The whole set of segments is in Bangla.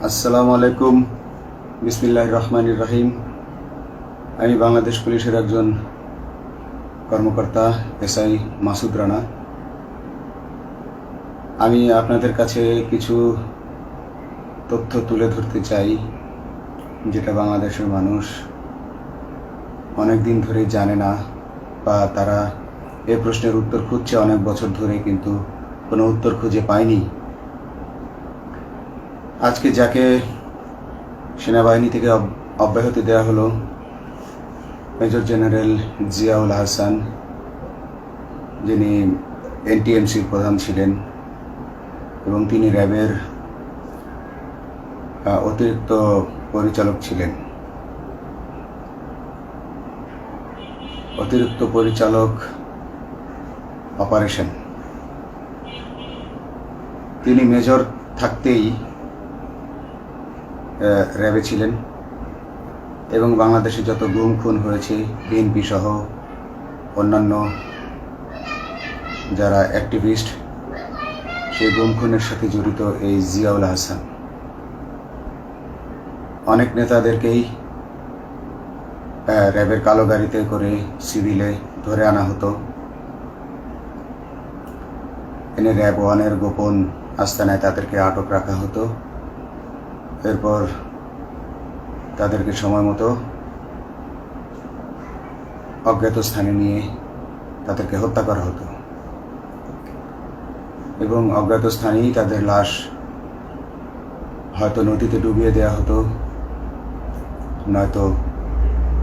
আসসালামু আলাইকুম। বিসমিল্লাহির রহমানির রহিম। আমি বাংলাদেশ পুলিশের একজন কর্মকর্তা এসআই মাসুদ রানা। আমি আপনাদের কাছে কিছু তথ্য তুলে ধরতে চাই, যেটা বাংলাদেশের মানুষ অনেক দিন ধরে জানে না, বা তারা এই প্রশ্নের উত্তর খুঁজছে অনেক বছর ধরে, কিন্তু কোনো উত্তর খুঁজে পায়নি। আজকে যাকে সেনাবাহিনী থেকে অব্যাহতি দেওয়া হলো, মেজর জেনারেল জিয়াউল হাসান, যিনি এনটিএমসির প্রধান ছিলেন এবং তিনি র্যাবের অতিরিক্ত পরিচালক ছিলেন। অতিরিক্ত পরিচালক অপারেশন। তিনি মেজর থাকতেই র্যাবে ছিলেন এবং বাংলাদেশে যত গুম খুন হয়েছে, বিএনপি সহ অন্যান্য যারা অ্যাক্টিভিস্ট, সেই গুম খুনের সাথে জড়িত এই জিয়াউল হাসান। অনেক নেতাদেরকেই র্যাবের কালো গাড়িতে করে সিভিলে ধরে আনা হতো, এনে র্যাব ওয়ানের গোপন আস্তানায় তাদেরকে আটক রাখা হতো। এরপর তাদেরকে সময় মতো অজ্ঞাত স্থানে নিয়ে তাদেরকে হত্যা করা হতো এবং অজ্ঞাত স্থানেই তাদের লাশ হয়তো নদীতে ডুবিয়ে দেওয়া হতো, নয়তো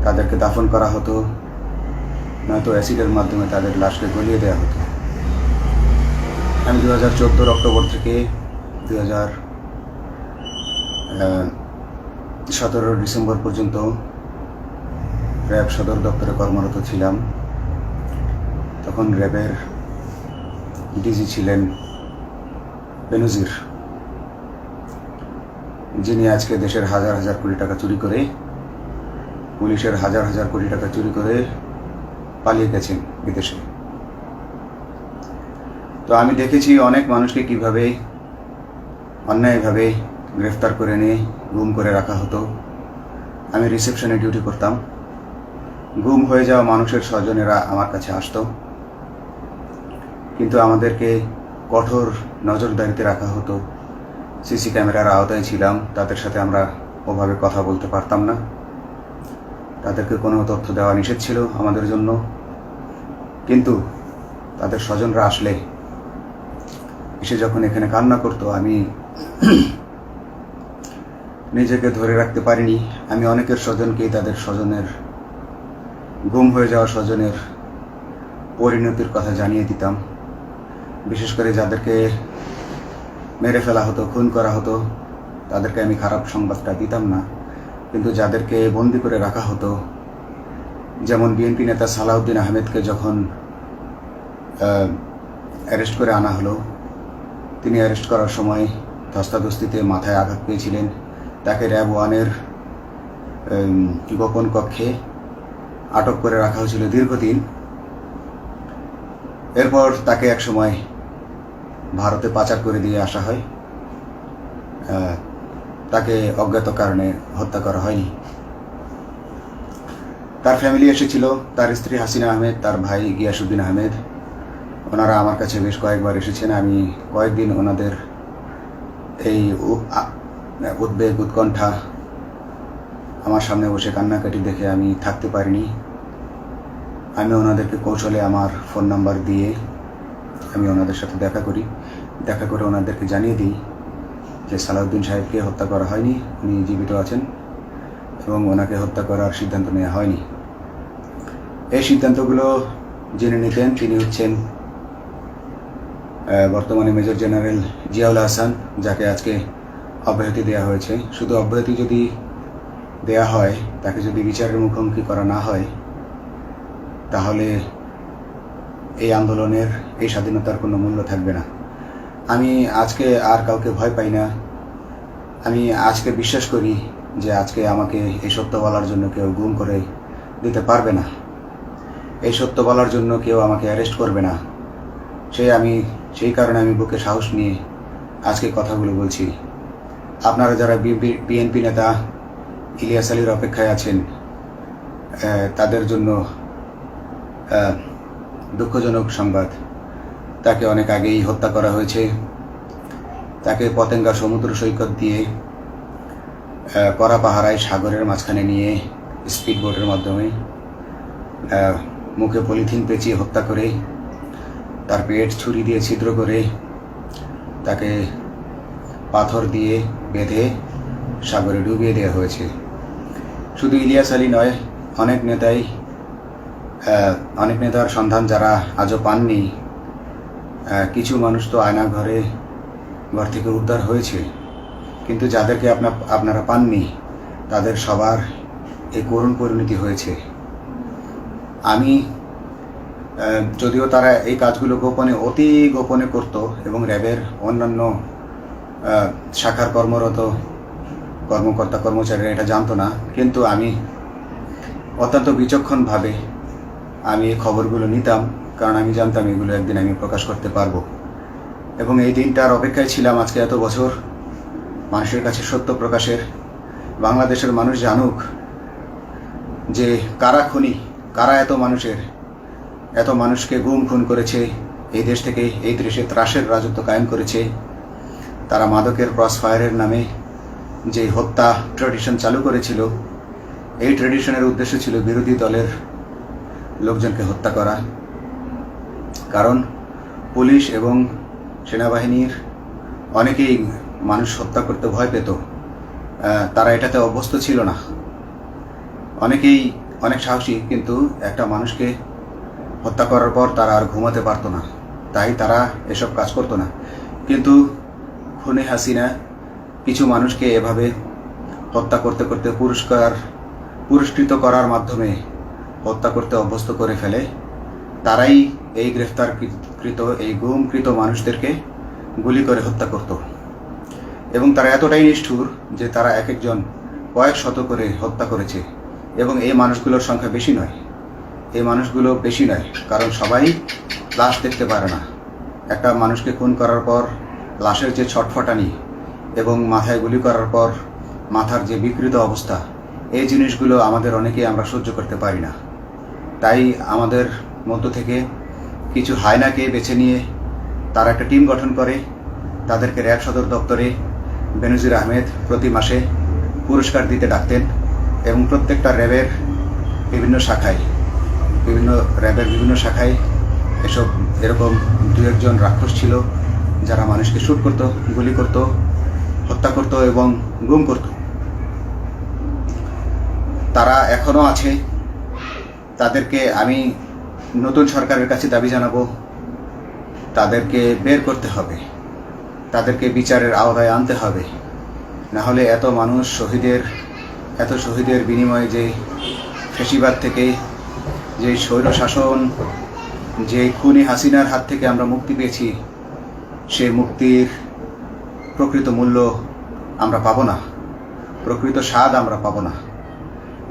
তাদেরকে দাফন করা হতো, নয়তো অ্যাসিডের মাধ্যমে তাদের লাশকে গলিয়ে দেওয়া হতো। আমি 2014 অক্টোবর থেকে 2017 ডিসেম্বর পর্যন্ত র্যাব সদর দপ্তরে কর্মরত ছিলাম। তখন র্যাবের ডিজি ছিলেন বেনজির, যিনি আজকে দেশের হাজার হাজার কোটি টাকা চুরি করে, পুলিশের হাজার হাজার কোটি টাকা চুরি করে পালিয়ে গেছেন বিদেশে। তো আমি দেখেছি অনেক মানুষকে কিভাবে অন্যায়ভাবে গ্রেফতার করে নিয়ে গুম করে রাখা হতো। আমি রিসেপশনে ডিউটি করতাম। গুম হয়ে যাওয়া মানুষের স্বজনেরা আমার কাছে আসতো, কিন্তু আমাদেরকে কঠোর নজরদারিতে রাখা হতো। সিসি ক্যামেরার আওতায় ছিলাম, তাদের সাথে আমরা ওভাবে কথা বলতে পারতাম না। তাদেরকে কোনো তথ্য দেওয়া নিষেধ ছিল আমাদের জন্য। কিন্তু তাদের স্বজনরা আসলে এসে যখন এখানে কান্না করতো, আমি নিজেকে ধরে রাখতে পারিনি। আমি অনেকের স্বজনকেই তাদের স্বজনের, গুম হয়ে যাওয়া স্বজনের পরিণতির কথা জানিয়ে দিতাম। বিশেষ করে যাদেরকে মেরে ফেলা হতো, খুন করা হতো, তাদেরকে আমি খারাপ সংবাদটা দিতাম না। কিন্তু যাদেরকে বন্দি করে রাখা হতো, যেমন বিএনপি নেতা সালাউদ্দিন আহমেদকে যখন অ্যারেস্ট করে আনা হলো, তিনি অ্যারেস্ট করার সময় ধস্তাধস্তিতে মাথায় আঘাত পেয়েছিলেন। তাকে র্যাব ওয়ানের গোপন কক্ষে আটক করে রাখা হয়েছিল দীর্ঘদিন। এরপর তাকে এক সময় ভারতে পাচার করে দিয়ে আসা হয়। তাকে অজ্ঞাত কারণে হত্যা করা হয়নি। তার ফ্যামিলি এসেছিল, তার স্ত্রী হাসিনা আহমেদ, তার ভাই গিয়াসউদ্দিন আহমেদ। ওনারা আমার কাছে বেশ কয়েকবার এসেছেন। আমি কয়েকদিন ওনাদের এই উদ্বেগ, উৎকণ্ঠা, আমার সামনে বসে কান্নাকাটি দেখে আমি থাকতে পারিনি। আমি ওনাদেরকে কৌশলে আমার ফোন নাম্বার দিয়ে আমি ওনাদের সাথে দেখা করে ওনাদেরকে জানিয়ে দিই যে সালাউদ্দিন সাহেবকে হত্যা করা হয়নি, উনি জীবিত আছেন এবং ওনাকে হত্যা করার সিদ্ধান্ত নেওয়া হয়নি। এই সিদ্ধান্তগুলো যিনি নিতেন তিনি হচ্ছেন বর্তমানে মেজর জেনারেল জিয়াউল হাসান, যাকে আজকে অব্যাহতি দেওয়া হয়েছে। শুধু অব্যাহতি যদি দেয়া হয়, তাকে যদি বিচারের মুখোমুখি করা না হয়, তাহলে এই আন্দোলনের, এই স্বাধীনতার কোনো মূল্য থাকবে না। আমি আজকে আর কাউকে ভয় পাই না। আমি আজকে বিশ্বাস করি যে আজকে আমাকে এই সত্য বলার জন্য কেউ গুম করে দিতে পারবে না, এই সত্য বলার জন্য কেউ আমাকে অ্যারেস্ট করবে না। সেই কারণে আমি বুকে সাহস নিয়ে আজকে কথাগুলো বলছি। আপনারা যারা বিএনপি নেতা ইলিয়াস আলীর অপেক্ষায় আছেন, তাদের জন্য দুঃখজনক সংবাদ। তাকে অনেক আগেই হত্যা করা হয়েছে। তাকে পতেঙ্গা সমুদ্র সৈকত দিয়ে কড়া পাহারায় সাগরের মাঝখানে নিয়ে স্পিড বোটের মাধ্যমে মুখে পলিথিন পেঁচিয়ে হত্যা করে, তার পেট ছুরি দিয়ে ছিদ্র করে, তাকে পাথর দিয়ে বেঁধে সাগরে ডুবিয়ে দেওয়া হয়েছে। শুধু ইলিয়াস আলী নয়, অনেক নেতার সন্ধান যারা আজও পাননি। কিছু মানুষ তো ঘর থেকে উদ্ধার হয়েছে, কিন্তু যাদেরকে আপনারা পাননি তাদের সবার এই করুণ পরিণতি হয়েছে। আমি যদিও তারা এই কাজগুলো অতি গোপনে করত এবং র্যাবের অন্যান্য শাখার কর্মরত কর্মকর্তা কর্মচারীরা এটা জানতো না, কিন্তু আমি অত্যন্ত বিচক্ষণভাবে আমি এই খবরগুলো নিতাম, কারণ আমি জানতাম এগুলো একদিন আমি প্রকাশ করতে পারবো। এবং এই দিনটার অপেক্ষায় ছিলাম আজকে এত বছর, মানুষের কাছে সত্য প্রকাশের। বাংলাদেশের মানুষ জানুক যে কারা খুনি, কারা এত মানুষকে গুম খুন করেছে, এই দেশ থেকে এই দেশে ত্রাসের রাজত্ব কায়েম করেছে। তারা মাদকের ক্রস ফায়ারের নামে যে হত্যা ট্র্যাডিশন চালু করেছিল, এই ট্র্যাডিশনের উদ্দেশ্য ছিল বিরোধী দলের লোকজনকে হত্যা করা। কারণ পুলিশ এবং সেনাবাহিনীর অনেকেই মানুষ হত্যা করতে ভয় পেত, তারা এটাতে অভ্যস্ত ছিল না। অনেকেই অনেক সাহসী, কিন্তু একটা মানুষকে হত্যা করার পর তারা আর ঘুমাতে পারতো না, তাই তারা এসব কাজ করতো না। কিন্তু খুনে হাসিনা কিছু মানুষকে এভাবে হত্যা করতে করতে পুরস্কৃত করার মাধ্যমে হত্যা করতে অভ্যস্ত করে ফেলে। তারাই এই গ্রেফতারকৃত এই গুমকৃত মানুষদেরকে গুলি করে হত্যা করত। এবং তারা এতটাই নিষ্ঠুর যে তারা এক একজন কয়েক শত করে হত্যা করেছে। এবং এই মানুষগুলোর সংখ্যা বেশি নয়, কারণ সবাই লাশ দেখতে পারে না। একটা মানুষকে খুন করার পর লাশের যে ছটফটানি এবং মাথায় গুলি করার পর মাথার যে বিকৃত অবস্থা, এই জিনিসগুলো আমাদের অনেকেই আমরা সহ্য করতে পারি না। তাই আমাদের মধ্য থেকে কিছু হায়নাকে বেছে নিয়ে তারা একটা টিম গঠন করে, তাদেরকে র্যাব সদর দপ্তরে বেনজির আহমেদ প্রতি মাসে পুরস্কার দিতে ডাকতেন। এবং প্রত্যেকটা র্যাবের বিভিন্ন শাখায় এরকম দু একজন রাক্ষস ছিল যারা মানুষকে শ্যুট করত, গুলি করত, হত্যা করত এবং গুম করত। তারা এখনো আছে। তাদেরকে আমি নতুন সরকারের কাছে দাবি জানাবো, তাদেরকে বের করতে হবে, তাদেরকে বিচারের আওতায় আনতে হবে। না হলে এত শহীদের বিনিময়ে যে ফ্যাসিবাদ থেকে, যে স্বৈর শাসন, যে খুনি হাসিনার হাত থেকে আমরা মুক্তি পেয়েছি, সে মুক্তির প্রকৃত মূল্য আমরা পাবো না, প্রকৃত স্বাদ আমরা পাবো না।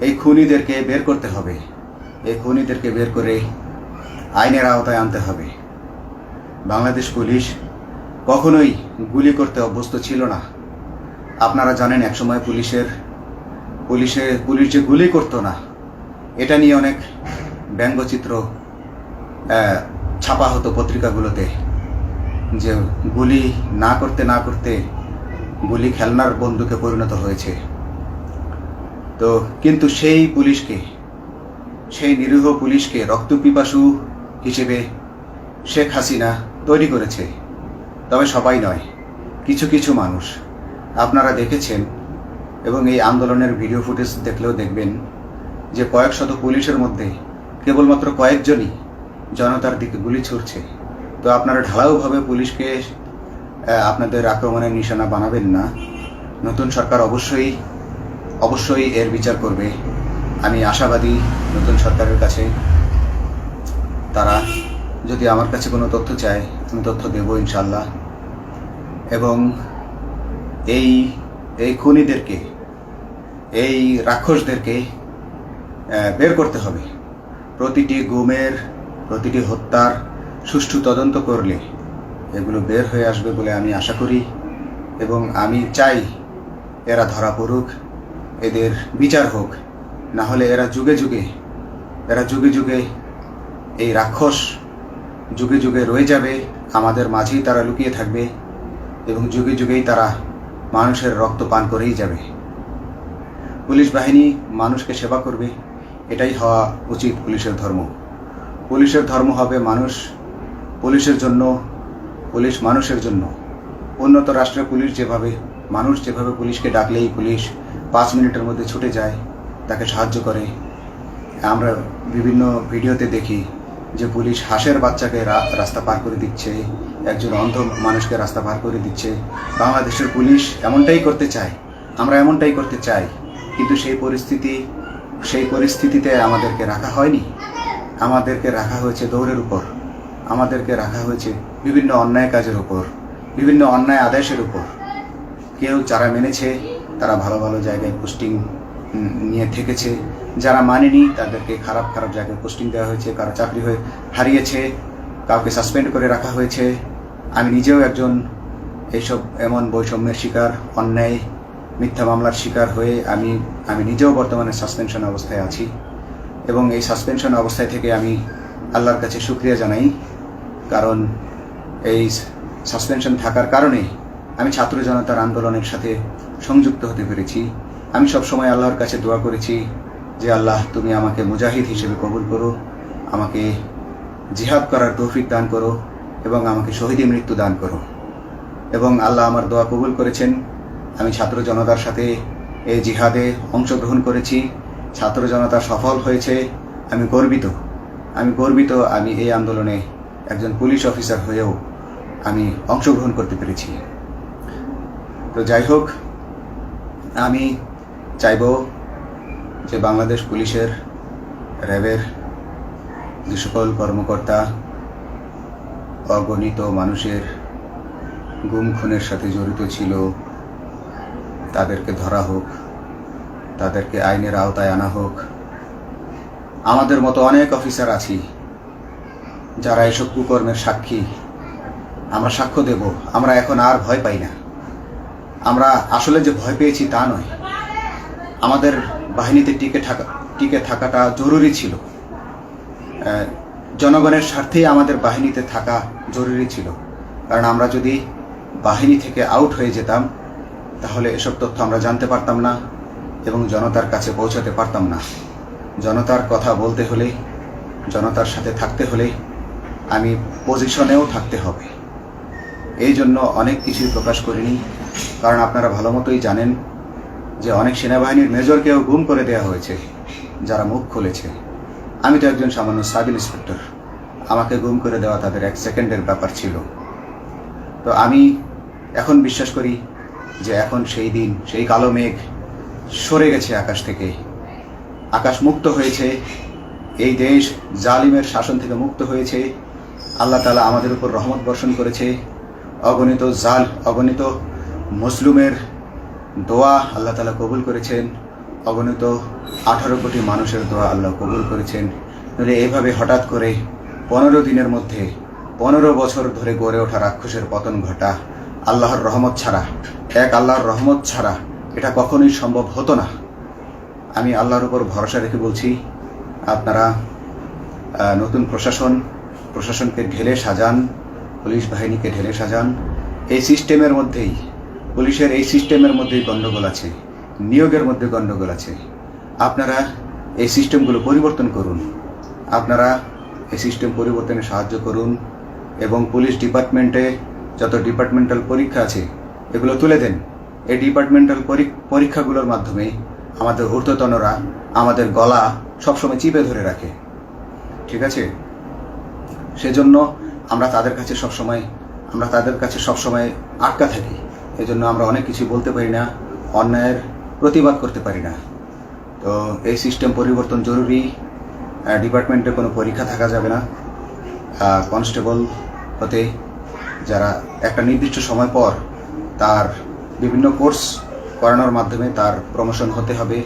এই খুনিদেরকে বের করতে হবে, এই খুনিদেরকে বের করে আইনের আওতায় আনতে হবে। বাংলাদেশ পুলিশ কখনোই গুলি করতে অভ্যস্ত ছিল না। আপনারা জানেন একসময় পুলিশ যে গুলি করতো না, এটা নিয়ে অনেক ব্যঙ্গচিত্র ছাপা হতো পত্রিকাগুলোতে, যে গুলি না করতে গুলি খেলনার বন্দুকে পরিণত হয়েছে। তো কিন্তু সেই নিরীহ পুলিশকে রক্তপিপাসু হিসেবে শেখ হাসিনা তৈরি করেছে। তবে সবাই নয়, কিছু কিছু মানুষ। আপনারা দেখেছেন এবং এই আন্দোলনের ভিডিও ফুটেজ দেখলেও দেখবেন যে কয়েক শত পুলিশের মধ্যে কেবলমাত্র কয়েকজনই জনতার দিকে গুলি ছুড়ছে। তো আপনারা ঢালাওভাবে পুলিশকে আপনাদের আক্রমণের নিশানা বানাবেন না। নতুন সরকার অবশ্যই এর বিচার করবে। আমি আশাবাদী নতুন সরকারের কাছে। তারা যদি আমার কাছে কোনো তথ্য চায়, আমি তথ্য দেব ইনশাল্লাহ। এবং এই খুনিদেরকে, এই রাক্ষসদেরকে বের করতে হবে। প্রতিটি গুমের, প্রতিটি হত্যার সুষ্ঠু তদন্ত করলে এগুলো বের হয়ে আসবে বলে আমি আশা করি। এবং আমি চাই এরা ধরা পড়ুক, এদের বিচার হোক, না হলে এরা যুগে যুগে এই রাক্ষস যুগে যুগে রয়ে যাবে, আমাদের মাঝেই তারা লুকিয়ে থাকবে এবং যুগে যুগেই তারা মানুষের রক্ত পান করেই যাবে। পুলিশ বাহিনী মানুষকে সেবা করবে, এটাই হওয়া উচিত পুলিশের ধর্ম। পুলিশের ধর্ম হবে পুলিশের জন্য, পুলিশ মানুষের জন্য। উন্নত রাষ্ট্রের পুলিশ মানুষ যেভাবে পুলিশকে ডাকলেই পুলিশ 5 মিনিটের মধ্যে ছুটে যায়, তাকে সাহায্য করে। আমরা বিভিন্ন ভিডিওতে দেখি যে পুলিশ হাঁসের বাচ্চাকে রাস্তা পার করে দিচ্ছে, একজন অন্ধ মানুষকে রাস্তা পার করে দিচ্ছে। বাংলাদেশের পুলিশ এমনটাই করতে চায়, আমরা এমনটাই করতে চাই, কিন্তু সেই পরিস্থিতিতে আমাদেরকে রাখা হয়নি। আমাদেরকে রাখা হয়েছে দৌড়ের উপর, আমাদেরকে রাখা হয়েছে বিভিন্ন অন্যায় কাজের উপর, বিভিন্ন অন্যায় আদেশের উপর। কেউ যারা মেনেছে তারা ভালো ভালো জায়গায় পোস্টিং নিয়ে থেকেছে, যারা মানেনি তাদেরকে খারাপ জায়গায় পোস্টিং দেওয়া হয়েছে, কারো চাকরি হারিয়েছে, কাউকে সাসপেন্ড করে রাখা হয়েছে। আমি নিজেও একজন এমন বৈষম্যের শিকার, অন্যায় মিথ্যা মামলার শিকার হয়ে আমি নিজেও বর্তমানে সাসপেনশন অবস্থায় আছি এবং এই সাসপেনশন অবস্থায় থেকে আমি আল্লাহর কাছে শুকরিয়া জানাই, কারণ এই সাসপেনশন থাকার কারণে আমি ছাত্র জনতার আন্দোলনের সাথে সংযুক্ত হতে পেরেছি। আমি সবসময় আল্লাহর কাছে দোয়া করেছি যে আল্লাহ, তুমি আমাকে মুজাহিদ হিসেবে কবুল করো, আমাকে জিহাদ করার তৌফিক দান করো এবং আমাকে শহীদী মৃত্যু দান করো। এবং আল্লাহ আমার দোয়া কবুল করেছেন। আমি ছাত্র জনতার সাথে এই জিহাদে অংশগ্রহণ করেছি, ছাত্র জনতা সফল হয়েছে। আমি গর্বিত আমি এই আন্দোলনে একজন পুলিশ অফিসার হয়েও আমি অংশগ্রহণ করতে পেরেছি। তো যাই হোক, আমি চাইব যে বাংলাদেশ পুলিশের, র্যাবের যে সকল কর্মকর্তা অগণিত মানুষের গুম খুনের সাথে জড়িত ছিল তাদেরকে ধরা হোক, তাদেরকে আইনের আওতায় আনা হোক। আমাদের মতো অনেক অফিসার আছি যারা এসব কুকর্মের সাক্ষী, আমরা সাক্ষ্য দেব। আমরা এখন আর ভয় পাই না। আমরা আসলে যে ভয় পেয়েছি তা নয়, আমাদের বাহিনীতে টিকে থাকাটা জরুরি ছিল। জনগণের স্বার্থেই আমাদের বাহিনীতে থাকা জরুরি ছিল, কারণ আমরা যদি বাহিনী থেকে আউট হয়ে যেতাম তাহলে এসব তথ্য আমরা জানতে পারতাম না এবং জনতার কাছে পৌঁছাতে পারতাম না। জনতার কথা বলতে হলে, জনতার সাথে থাকতে হলে আমি পজিশনেও থাকতে হবে। এই জন্য অনেক কিছুই প্রকাশ করিনি, কারণ আপনারা ভালো মতোই জানেন যে অনেক সেনাবাহিনীর মেজরকেও গুম করে দেওয়া হয়েছে যারা মুখ খুলেছে। আমি তো একজন সামান্য সাব ইন্সপেক্টর, আমাকে গুম করে দেওয়া তাদের 1 সেকেন্ডের ব্যাপার ছিল। তো আমি এখন বিশ্বাস করি যে এখন সেই দিন, সেই কালো মেঘ সরে গেছে আকাশ থেকে, আকাশ মুক্ত হয়েছে, এই দেশ জালিমের শাসন থেকে মুক্ত হয়েছে। আল্লাহ তাআলা আমাদের উপর রহমত বর্ষণ করেছে। অগণিত মুসলিমের দোয়া আল্লাহ তাআলা কবুল করেছেন, অগণিত 18 কোটি মানুষের দোয়া আল্লাহ কবুল করেছেন। নইলে এইভাবে হঠাৎ করে 15 দিনের মধ্যে 15 বছর ধরে গড়ে ওঠা রাক্ষসের পতন ঘটা আল্লাহর রহমত ছাড়া, আল্লাহর রহমত ছাড়া এটা কখনোই সম্ভব হতো না। আমি আল্লাহর উপর ভরসা রেখে বলছি, আপনারা নতুন প্রশাসনকে ঢেলে সাজান, পুলিশ বাহিনীকে ঢেলে সাজান। এই সিস্টেমের মধ্যেই, পুলিশের এই সিস্টেমের মধ্যেই গণ্ডগোল আছে, নিয়োগের মধ্যে গণ্ডগোল আছে। আপনারা এই সিস্টেমগুলো পরিবর্তন করুন, আপনারা এই সিস্টেম পরিবর্তনে সাহায্য করুন এবং পুলিশ ডিপার্টমেন্টে যত ডিপার্টমেন্টাল পরীক্ষা আছে এগুলো তুলে দেন। এই ডিপার্টমেন্টাল পরীক্ষাগুলোর মাধ্যমে আমাদের ঊর্ধ্বতনরা আমাদের গলা সবসময় চিপে ধরে রাখে, ঠিক আছে? সেজন্য আমরা তাদের কাছে সবসময় আটকা থাকি। এই জন্য আমরা অনেক কিছু বলতে পারি না, অন্যায়ের প্রতিবাদ করতে পারি না। তো এই সিস্টেম পরিবর্তন জরুরি। ডিপার্টমেন্টে কোনো পরীক্ষা থাকা যাবে না। কনস্টেবল হতে যারা একটা নির্দিষ্ট সময় পর তার বিভিন্ন কোর্স করানোর মাধ্যমে তার প্রমোশন হতে হবে।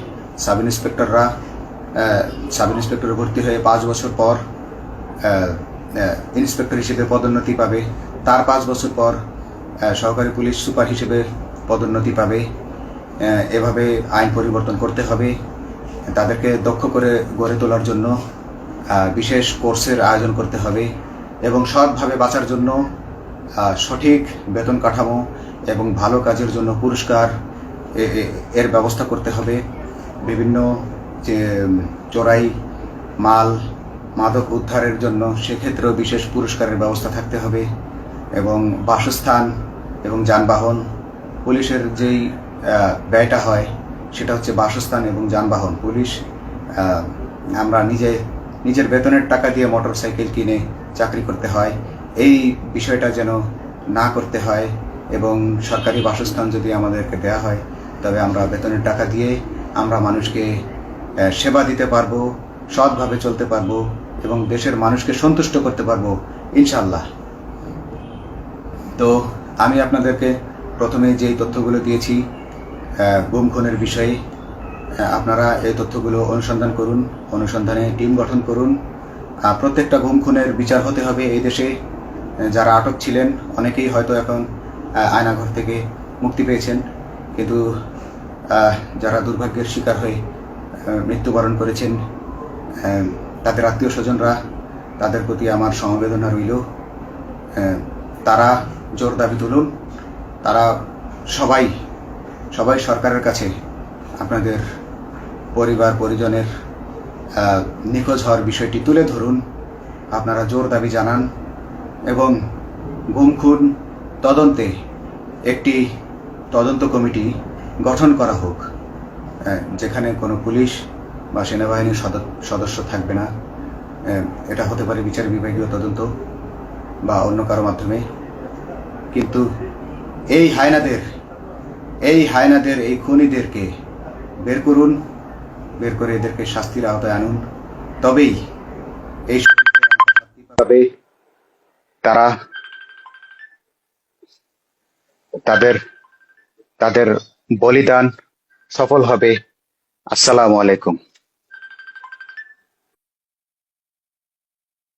সাব ইন্সপেক্টরে ভর্তি হয়ে 5 বছর পর ইন্সপেক্টর হিসেবে পদোন্নতি পাবে, তার 5 বছর পর সহকারী পুলিশ সুপার হিসেবে পদোন্নতি পাবে। এভাবে আইন পরিবর্তন করতে হবে। তাদেরকে দক্ষ করে গড়ে তোলার জন্য বিশেষ কোর্সের আয়োজন করতে হবে এবং সৎভাবে বাঁচার জন্য সঠিক বেতন কাঠামো এবং ভালো কাজের জন্য পুরস্কার এর ব্যবস্থা করতে হবে। বিভিন্ন যে চোরাই মাল মাদক উদ্ধারের জন্য সেক্ষেত্রেও বিশেষ পুরস্কারের ব্যবস্থা থাকতে হবে এবং বাসস্থান এবং যানবাহন, পুলিশের যেই ব্যয়টা হয় সেটা হচ্ছে বাসস্থান এবং যানবাহন। পুলিশ আমরা নিজের বেতনের টাকা দিয়ে মোটরসাইকেল কিনে চাকরি করতে হয়, এই বিষয়টা যেন না করতে হয় এবং সরকারি বাসস্থান যদি আমাদেরকে দেয়া হয় তবে আমরা বেতনের টাকা দিয়ে আমরা মানুষকে সেবা দিতে পারবো, সৎভাবে চলতে পারবো এবং দেশের মানুষকে সন্তুষ্ট করতে পারবো ইনশাল্লাহ। তো আমি আপনাদেরকে প্রথমে যেই তথ্যগুলো দিয়েছি গুম খুনের বিষয়ে, আপনারা এই তথ্যগুলো অনুসন্ধান করুন, অনুসন্ধানে টিম গঠন করুন। প্রত্যেকটা গুম খুনের বিচার হতে হবে এই দেশে। যারা আটক ছিলেন অনেকেই হয়তো এখন আয়নাঘর থেকে মুক্তি পেয়েছেন, কিন্তু যারা দুর্ভাগ্যের শিকার হয়ে মৃত্যুবরণ করেছেন তাদের আত্মীয় স্বজনরা, তাদের প্রতি আমার সমবেদনা রইল। তারা জোর দাবি তুলুন, তারা সবাই সরকারের কাছে আপনাদের পরিবার পরিজনের নিখোঁজ হওয়ার বিষয়টি তুলে ধরুন, আপনারা জোর দাবি জানান এবং গুম খুন তদন্তে একটি তদন্ত কমিটি গঠন করা হোক, যেখানে কোনো পুলিশ বা সেনাবাহিনীর সদস্য থাকবে না। এটা হতে পারে বিচার বিভাগীয় তদন্ত বা অন্য কারো মাধ্যমে, কিন্তু এই হায়নাদের এই খুনিদেরকে বের করুন, বের করে এদেরকে শাস্তির আওতায় আনুন, তবেই এই তারা তাদের বলিদান সফল হবে। আসসালামু আলাইকুম।